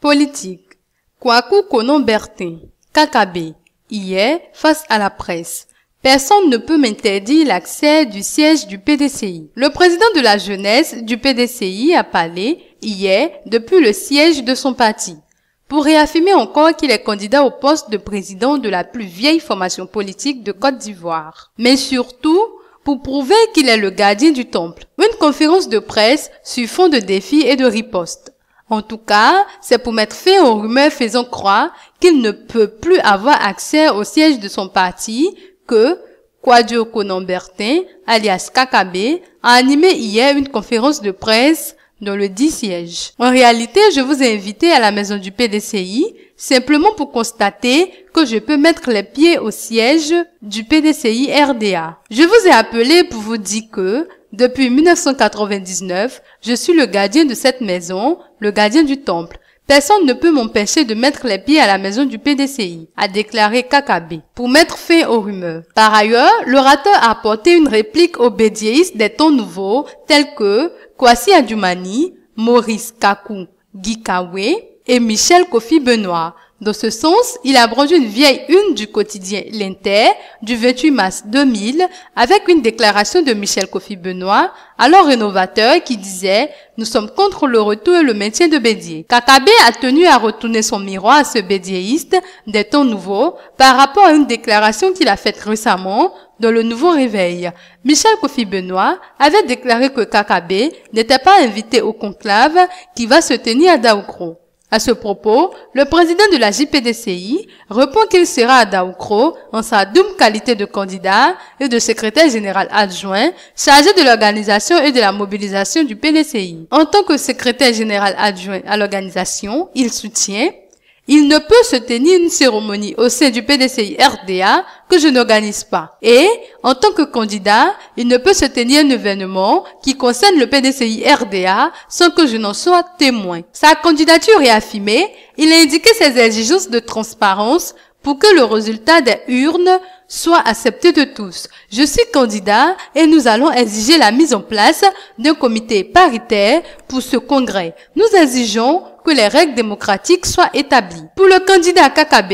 Politique. Kwaku Konon-Bertin, KKB, hier, face à la presse. Personne ne peut m'interdire l'accès du siège du PDCI. Le président de la jeunesse du PDCI a parlé, hier, depuis le siège de son parti, pour réaffirmer encore qu'il est candidat au poste de président de la plus vieille formation politique de Côte d'Ivoire. Mais surtout, pour prouver qu'il est le gardien du temple. Une conférence de presse sur fond de défis et de ripostes. En tout cas, c'est pour mettre fin aux rumeurs faisant croire qu'il ne peut plus avoir accès au siège de son parti que Kwaku Konon-Bertin, alias KKB, a animé hier une conférence de presse dans le dit siège. En réalité, je vous ai invité à la maison du PDCI simplement pour constater que je peux mettre les pieds au siège du PDCI RDA. Je vous ai appelé pour vous dire que depuis 1999, je suis le gardien de cette maison, le gardien du temple. Personne ne peut m'empêcher de mettre les pieds à la maison du PDCI, a déclaré KKB, pour mettre fin aux rumeurs. Par ailleurs, l'orateur a apporté une réplique aux bédiéistes des temps nouveaux, tels que Kwasi Adjumani, Maurice Kakou Gikawe et Michel Kofi Benoît. Dans ce sens, il a brandi une vieille une du quotidien L'Inter du 28 mars 2000 avec une déclaration de Michel Kofi Benoît, alors rénovateur, qui disait « Nous sommes contre le retour et le maintien de Bédié ». KKB a tenu à retourner son miroir à ce bédiéiste des temps nouveaux par rapport à une déclaration qu'il a faite récemment dans le Nouveau Réveil. Michel Kofi Benoît avait déclaré que KKB n'était pas invité au conclave qui va se tenir à Daoukro. À ce propos, le président de la JPDCI répond qu'il sera à Daoukro en sa double qualité de candidat et de secrétaire général adjoint chargé de l'organisation et de la mobilisation du PDCI. En tant que secrétaire général adjoint à l'organisation, il soutient: il ne peut se tenir une cérémonie au sein du PDCI RDA que je n'organise pas. Et, en tant que candidat, il ne peut se tenir un événement qui concerne le PDCI RDA sans que je n'en sois témoin. Sa candidature réaffirmée, il a indiqué ses exigences de transparence pour que le résultat des urnes soit accepté de tous. Je suis candidat et nous allons exiger la mise en place d'un comité paritaire pour ce congrès. Nous exigeons que les règles démocratiques soient établies. Pour le candidat KKB,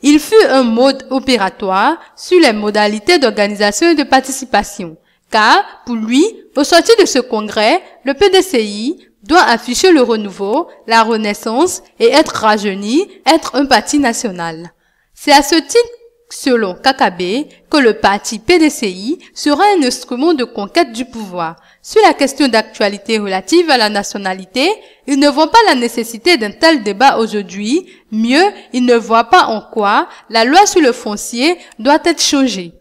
il fut un mode opératoire sur les modalités d'organisation et de participation. Car, pour lui, au sortir de ce congrès, le PDCI doit afficher le renouveau, la renaissance et être rajeuni, être un parti national. C'est à ce titre, selon KKB, que le parti PDCI sera un instrument de conquête du pouvoir. Sur la question d'actualité relative à la nationalité, il ne voit pas la nécessité d'un tel débat aujourd'hui. Mieux, il ne voit pas en quoi la loi sur le foncier doit être changée.